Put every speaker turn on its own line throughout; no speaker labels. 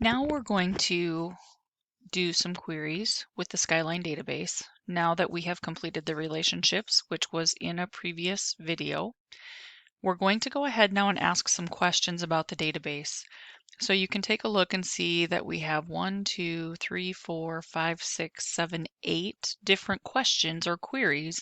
Now we're going to do some queries with the Skyline database. Now that we have completed the relationships, which was in a previous video, we're going to go ahead now and ask some questions about the database. So you can take a look and see that we have 1, 2, 3, 4, 5, 6, 7, 8 different questions or queries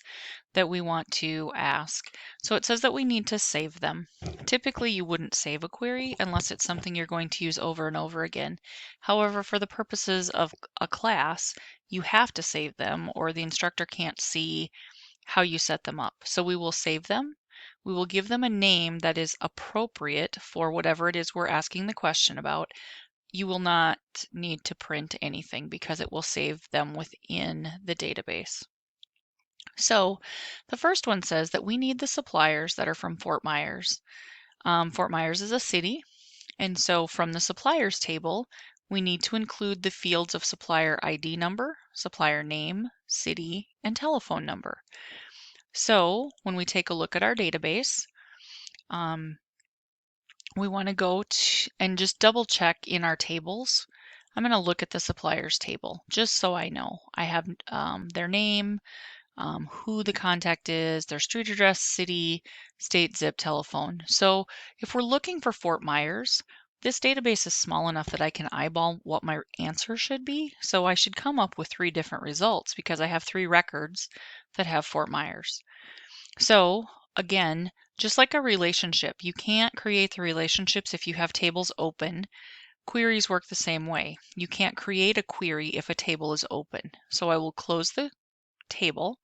that we want to ask. So it says that we need to save them. Typically you wouldn't save a query unless it's something you're going to use over and over again. However, for the purposes of a class, you have to save them or the instructor can't see how you set them up. So we will save them. We will give them a name that is appropriate for whatever it is we're asking the question about. You will not need to print anything because it will save them within the database. So the first one says that we need the suppliers that are from Fort Myers. Fort Myers is a city, and so from the suppliers table, we need to include the fields of supplier ID number, supplier name, city, and telephone number. So when we take a look at our database, we want to go and just double check in our tables. I'm going to look at the suppliers table just so I know. I have their name, who the contact is, their street address, city, state, zip, telephone. So if we're looking for Fort Myers, this database is small enough that I can eyeball what my answer should be. So I should come up with 3 different results because I have 3 records that have Fort Myers. So again, just like a relationship, you can't create the relationships if you have tables open. Queries work the same way. You can't create a query if a table is open. So I will close the table,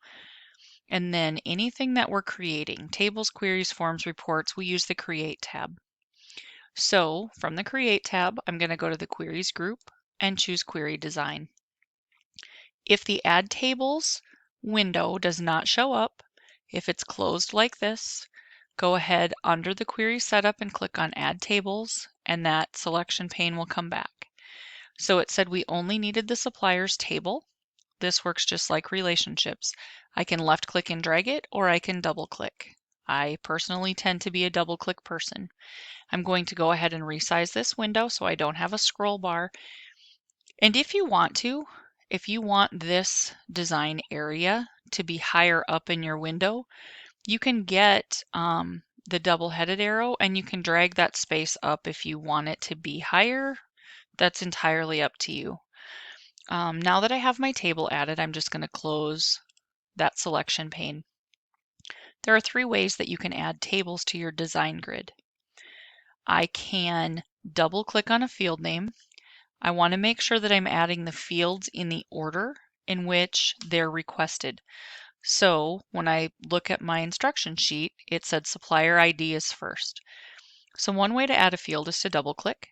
and then anything that we're creating, tables, queries, forms, reports, we use the Create tab. So from the Create tab, I'm going to go to the Queries group and choose Query Design. If the Add Tables window does not show up, if it's closed like this, go ahead under the Query Setup and click on Add Tables, and that selection pane will come back. So it said we only needed the suppliers table. This works just like relationships. I can left click and drag it, or I can double click. I personally tend to be a double click person. I'm going to go ahead and resize this window so I don't have a scroll bar. And if you want this design area to be higher up in your window, you can get the double-headed arrow and you can drag that space up if you want it to be higher. That's entirely up to you. Now that I have my table added, I'm just going to close that selection pane. There are 3 ways that you can add tables to your design grid. I can double click on a field name. I want to make sure that I'm adding the fields in the order in which they're requested. So when I look at my instruction sheet, it said supplier ID is first. So one way to add a field is to double click.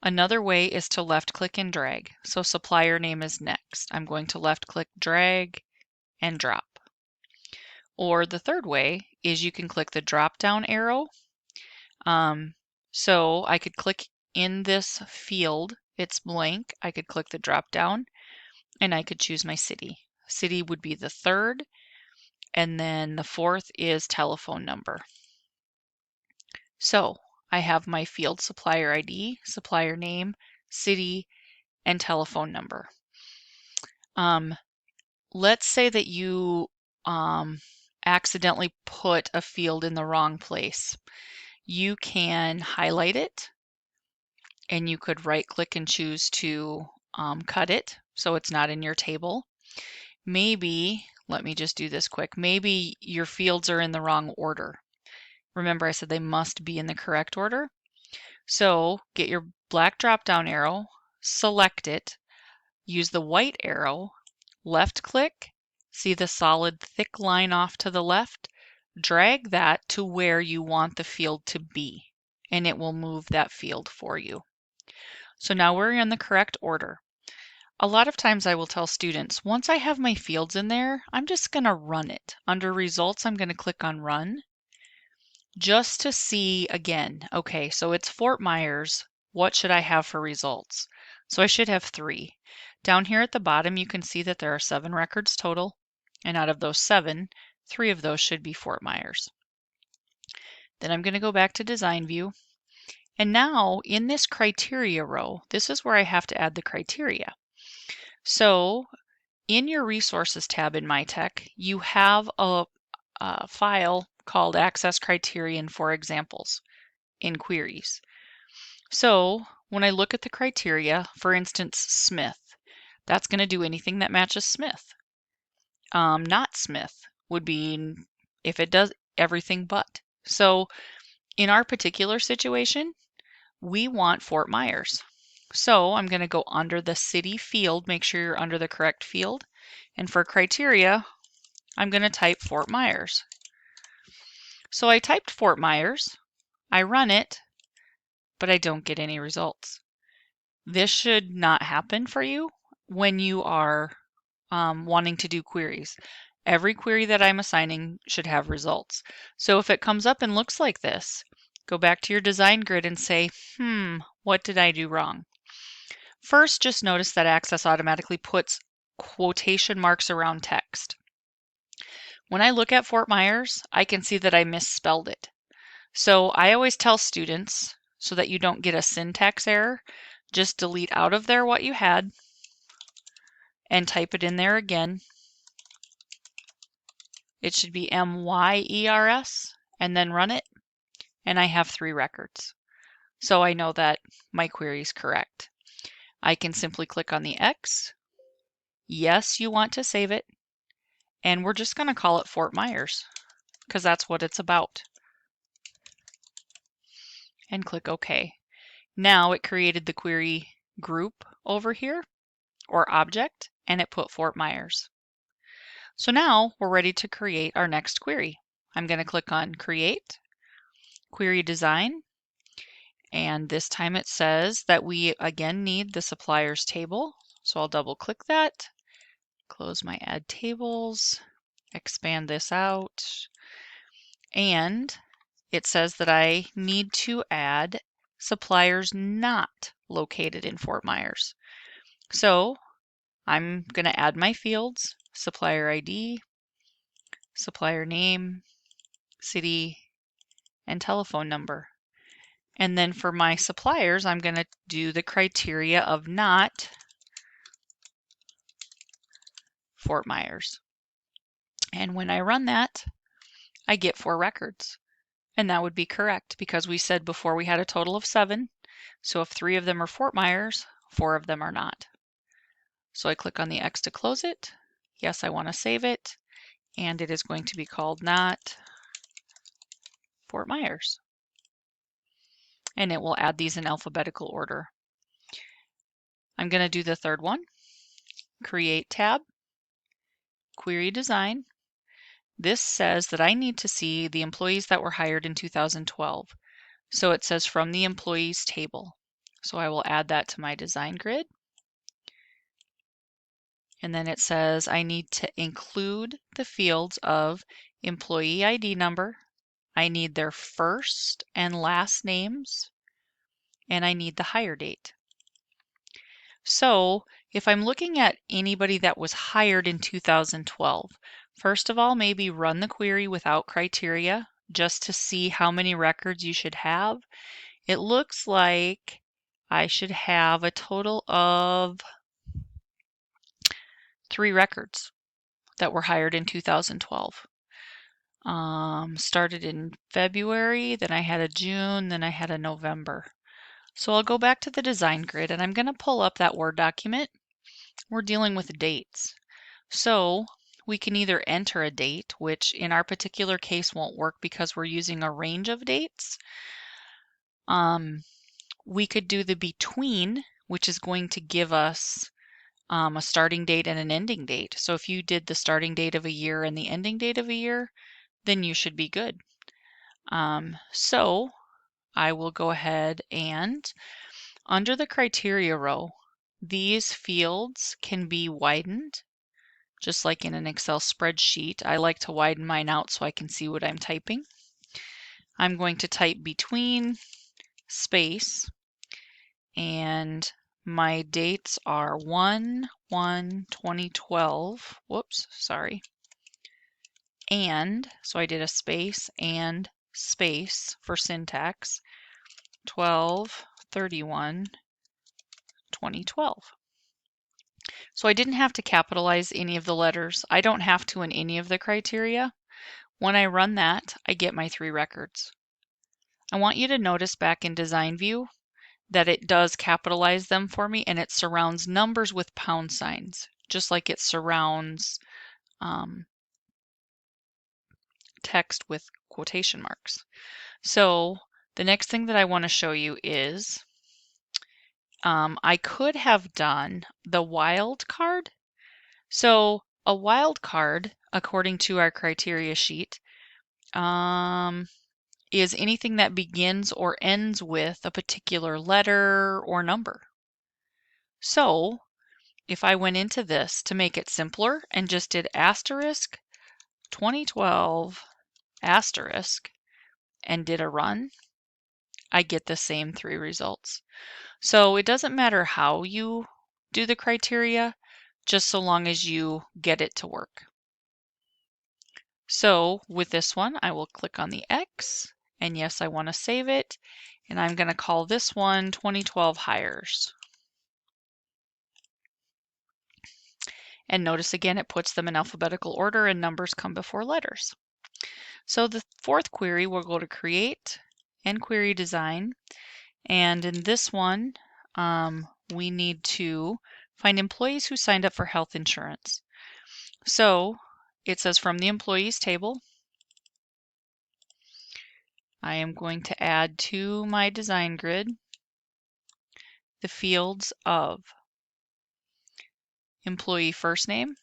Another way is to left click and drag. So supplier name is next. I'm going to left click, drag, and drop. Or the third way is you can click the drop down arrow. So I could click in this field, it's blank. I could click the drop down and I could choose my city. City would be the third, and then the fourth is telephone number. So I have my field supplier ID, supplier name, city, and telephone number. Let's say that you accidentally put a field in the wrong place. You can highlight it and you could right click and choose to cut it so it's not in your table. Maybe, let me just do this quick, maybe your fields are in the wrong order. Remember I said they must be in the correct order. So get your black drop down arrow, select it, use the white arrow, left click, see the solid thick line off to the left, drag that to where you want the field to be, and it will move that field for you. So now we're in the correct order. A lot of times I will tell students, once I have my fields in there, I'm just going to run it. Under results, I'm going to click on run just to see again, okay, so it's Fort Myers. What should I have for results? So I should have 3. Down here at the bottom, you can see that there are 7 records total. And out of those 7, 3 of those should be Fort Myers. Then I'm going to go back to design view. And now in this criteria row, this is where I have to add the criteria. So in your resources tab in MyTech, you have a file called Access Criterion for Examples in Queries. So when I look at the criteria, for instance, Smith, that's going to do anything that matches Smith. Not Smith would be if it does everything but. So in our particular situation, we want Fort Myers. So I'm going to go under the city field, make sure you're under the correct field. And for criteria, I'm going to type Fort Myers. So I typed Fort Myers, I run it, but I don't get any results. This should not happen for you when you are wanting to do queries. Every query that I'm assigning should have results. So if it comes up and looks like this, go back to your design grid and say, what did I do wrong? First, just notice that Access automatically puts quotation marks around text. When I look at Fort Myers, I can see that I misspelled it. So I always tell students, so that you don't get a syntax error, just delete out of there what you had and type it in there again. It should be MYERS and then run it. And I have 3 records. So I know that my query is correct. I can simply click on the X. Yes, you want to save it. And we're just going to call it Fort Myers because that's what it's about. And click OK. Now it created the query group over here, or object, and it put Fort Myers. So now we're ready to create our next query. I'm going to click on Create, Query Design, and this time it says that we again need the suppliers table. So I'll double click that, close my Add Tables, expand this out, and it says that I need to add suppliers not located in Fort Myers. So I'm going to add my fields, supplier ID, supplier name, city, and telephone number. And then for my suppliers, I'm going to do the criteria of not Fort Myers. And when I run that, I get 4 records. And that would be correct because we said before we had a total of 7. So if 3 of them are Fort Myers, 4 of them are not. So I click on the X to close it. Yes, I want to save it. And it is going to be called not Fort Myers. And it will add these in alphabetical order. I'm going to do the third one. Create tab, Query Design. This says that I need to see the employees that were hired in 2012. So it says from the employees table. So I will add that to my design grid. And then it says I need to include the fields of employee ID number. I need their first and last names. And I need the hire date. So if I'm looking at anybody that was hired in 2012, first of all, maybe run the query without criteria just to see how many records you should have. It looks like I should have a total of 3 records that were hired in 2012. Started in February, then I had a June, then I had a November. So I'll go back to the design grid and I'm going to pull up that Word document. We're dealing with dates. So we can either enter a date, which in our particular case won't work because we're using a range of dates. We could do the between, which is going to give us a starting date and an ending date. So if you did the starting date of a year and the ending date of a year, then you should be good. So I will go ahead and under the criteria row, these fields can be widened, just like in an Excel spreadsheet. I like to widen mine out so I can see what I'm typing. I'm going to type between space, and my dates are 1/1/2012. Whoops, sorry. And, so I did a space and space for syntax. 12/31/2012. So I didn't have to capitalize any of the letters. I don't have to in any of the criteria. When I run that, I get my 3 records. I want you to notice back in design view that it does capitalize them for me, and it surrounds numbers with pound signs, just like it surrounds text with quotation marks. So the next thing that I want to show you is I could have done the wild card. So a wild card, according to our criteria sheet, is anything that begins or ends with a particular letter or number. So if I went into this to make it simpler and just did asterisk 2012 asterisk and did a run, I get the same 3 results. So it doesn't matter how you do the criteria, just so long as you get it to work. So with this one, I will click on the X, and yes, I want to save it, and I'm going to call this one 2012 hires. And notice again, it puts them in alphabetical order and numbers come before letters. So the 4th query, we'll go to Create and Query Design. And in this one, we need to find employees who signed up for health insurance. So it says from the employees table, I am going to add to my design grid the fields of employee first name,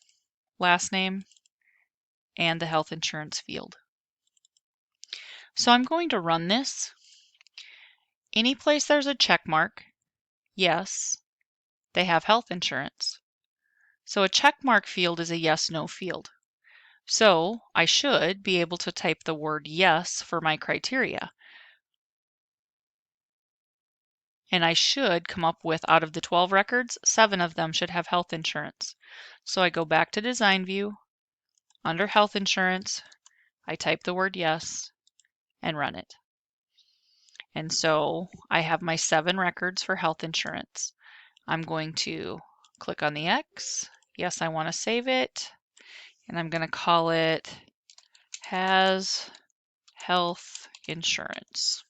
last name, and the health insurance field. So I'm going to run this. Any place there's a check mark, yes, they have health insurance. So a check mark field is a yes/no field. So I should be able to type the word yes for my criteria. And I should come up with, out of the 12 records, 7 of them should have health insurance. So I go back to design view, under health insurance, I type the word yes and run it. And so I have my 7 records for health insurance. I'm going to click on the X. Yes, I want to save it. And I'm going to call it has health insurance.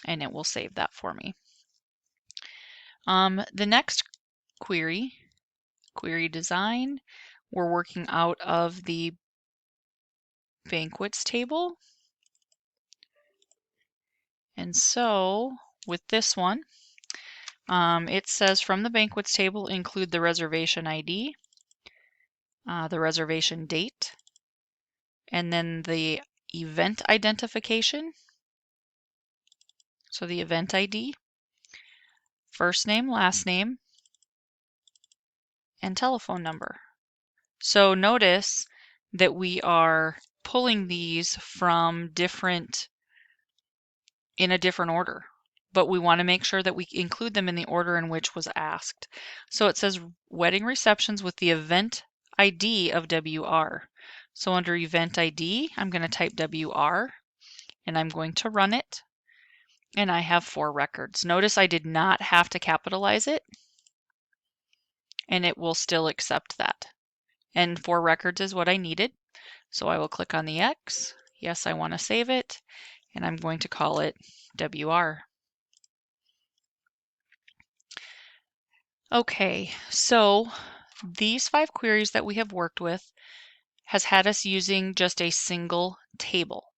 And it will save that for me. The next query design, we're working out of the banquets table. And so with this one, it says from the banquets table, include the reservation ID, the reservation date, and then the event identification. So the event ID, first name, last name, and telephone number. So notice that we are pulling these from in a different order, but we want to make sure that we include them in the order in which was asked. So it says wedding receptions with the event ID of WR. So under event ID, I'm going to type WR and I'm going to run it. And I have 4 records. Notice I did not have to capitalize it, and it will still accept that. And 4 records is what I needed. So I will click on the X. Yes, I want to save it, and I'm going to call it WR. Okay, so these 5 queries that we have worked with has had us using just a single table.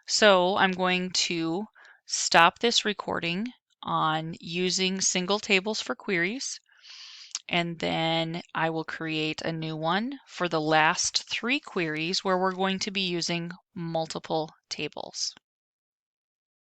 So I'm going to stop this recording on using single tables for queries, and then I will create a new one for the last 3 queries where we're going to be using multiple tables.